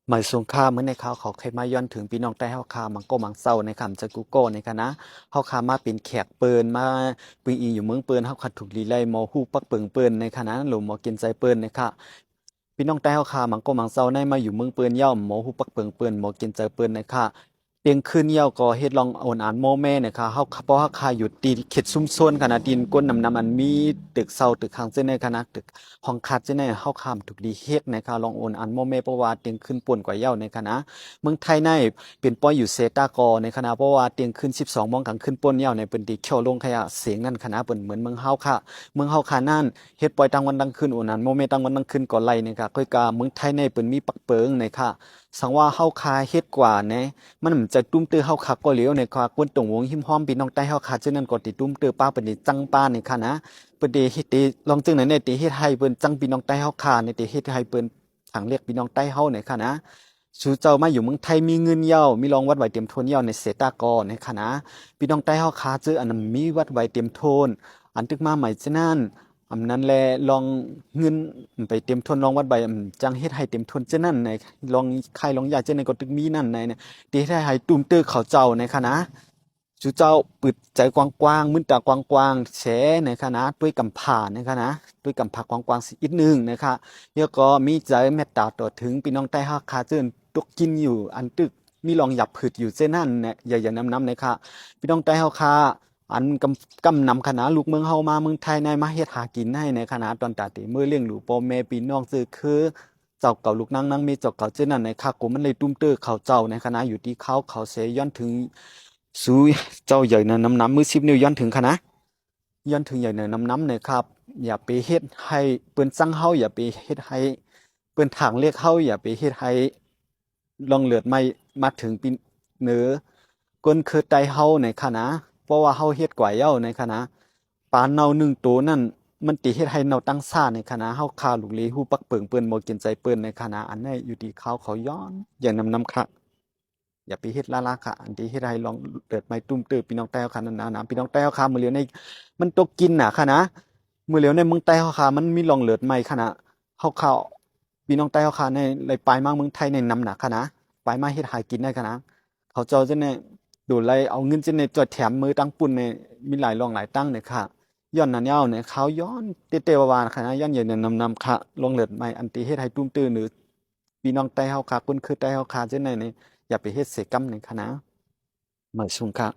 หมายสูงค่าเมื่อในข่าวเขาเคยมาย้อนถึงพี่น้องใต้เฮาคามังโกมังเซาในคำจากกูโก้ในคณะเฮาคามาเป็นแขกเปิ้นมาปีอีอยู่เมืองเปิ้นเฮาคัดถูกลีไลมอฮู้ปักเปิงเปิ้นในคณะหรือหมอกินใจเปิ้นในค่ะพี่น้องใต้เฮาคามังโกมังเซาในมาอยู่เมืองเปิ้นย่อมหมอฮู้ปักเปิงเปิ้นหมอกินใจเปิ้นในค่ะเตียงคืนเหี่ยวก็เฮ็ดลองโอนอ่านโมแม่เนี่ยค่ะเฮาเพราะเฮาคาอยู่ตีเขตซุมซนขนาดดินก้นนำอันมีตึกเซาตึกข้างเส้นในคณะตึก ห้องคัดจะในเฮาข้ามถูกดีเฮ็ดนะคะลองโอนอันโมเมเพราะว่าเตียงขึ้นป่วนกว่าเย้าในคณะเมืองไทยในเป็นป้อยอยู่เซตากอในคณะเพราะว่าเตียงขึ้น12โมงกลางขึ้นป่วนเย้าในเปิ้นตีเขียวลงขยะเสียงนั่นคณะเปิ้นเหมือนเมืองเฮาค่ะเมืองเฮาค่ะนั่นเฮ็ดปล่อยตั้งวันตั้งคืนโอนอันโมเมตั้งวันตั้งคืนก่อไล่นะคะค่อยกาเมืองไทยในเปิ้นมีปักเปิงในค่ะสังว่าเฮาคาเฮ็ดกว่าแหนมันจะตุ้มเตื้อเฮาคาก็เหลียวในค่ะกวนตรงวงหิมห้อมพี่น้องใต้เฮาคาจึงนั้นก็ติตุ้มเตื้อป้าเปิ้นนี่จังป้าในค่ะนะ เปิ้นได้เฮ็ดได้ลองจึงไหนเนี่ยได้เฮ็ดให้เปิ้นจังพี่น้องใต้เฮาค่ะเนี่ยได้เฮ็ดให้เปิ้นทางเรียกพี่น้องใต้เฮาเนี่ยค่ะนะสู่เจ้ามาอยู่เมืองไทยมีเงินเย้ามีรองวัดไว้เต็มโทนเย้าในเสตากอเนี่ยค่ะนะพี่น้องใต้เฮาค่ะเจออันนั้นมีวัดไว้เต็มโทนอันตึกมาใหม่ฉะนั้นอำนั้นแลลองเงินไปเต็มทนลองวัดใบจังเฮ็ดให้เต็มทนจังนั้นในลองใครลองอยากจังในก็ตึกมีนั่นในเนี่ยได้เฮ็ดให้ตุ้มเตื้อเขาเจ้าในค่ะนะ chú cháu bựใจกว้างๆมึนตากว้างๆแฉนะคะนะด้วยกำผานะคะนะด้วยกำผากว้างๆสิอีกนึงนะคะแล้วก็มีใจเมตตาต่อถึงพี่น้องใต้ฮักคาเจิ้นตกกินอยู่อันตึกมีรองหยับผืดอยู่เส้นนั่นเนี่ยอย่านำนะคะพี่น้องใต้ฮักคาอันกำนำคณะลูกเมืองเฮามาเมืองไทยในมาเฮ็ดหากินให้ในคณะตอนตาติมือเลี้ยงหลูกพ่อแม่พี่น้องซื้อคือเจ้าเก่าลูกนั่งมีเจ้าเก่าเจ้านั่นในค่ะกูมันเลยตุ้มเตื้อเขาเจ้าในคณะอยู่ที่เขาเสย้อนถึง สู้เจ้าใหญ่นะน้ำมือ10 นิ้วย้อนถึงค่ะนะย้อนถึงใหญ่เนน้ำเนี่ยครับอย่าไปเฮ็ดให้เปิ้นสั่งเฮาอย่าไปเฮ็ดให้เปิ้นทางเรียกเฮาอย่าไปเฮ็ดให้ลองเลือดไม่มาถึงปีเหนือก้นคือไตเฮาในค่ะนะเพราะว่าเฮาเฮ็ดกว่าเย้าในค่ะนะปลาเน่าหนึ่งตัวนั่นมันติเฮ็ดให้เน่าตั้งซ่าในค่ะนะเฮาคาลูกหลีฮู้ปักเปิงเปิ้นบ่กินใจเปิ้นในค่ะนะอันนี้อยู่ที่เขาย้อนอย่างนำค่ะ อย่าไปเฮ็ดล่าๆค่ะอันที่เฮ็ดให้ลองเปิดไม้ตุ้มตื้อพี่น้องใต้เฮาค่ะนั่นนะนะพี่น้องใต้เฮาค่ะมื้อเหลียวในมันตกกินน่ะค่ะนะมื้อเหลียวในเมืองใต้เฮาค่ะมันมีร่องเลือดใหม่ค่ะนะเฮาเข้าพี่น้องใต้เฮาค่ะในเลยปลายมาเมืองไทยในนำน่ะค่ะนะปลายมาเฮ็ดหากินได้ค่ะนะเขาเจ้าจะเนี่ยโดนไล่เอาเงินจะเนี่ยจดแถมมือตั้งปุ่นเนี่ยมีหลายรองหลายตั้งเนี่ยค่ะย้อนนั่นยาวเนี่ยเขาย้อนเตๆวาๆค่ะนะย้อนใหญ่เนี่ยนำๆค่ะร่องเลือดใหม่อันที่เฮ็ดให้ตุ้มตื้อหรือพี่น้องใต้เฮาค่ะเพิ่นคือใต้เฮาค่ะจังได๋นี่ อย่าไปเฮ็ดเสยกรรมในคณะเหมือนซุงค่ะ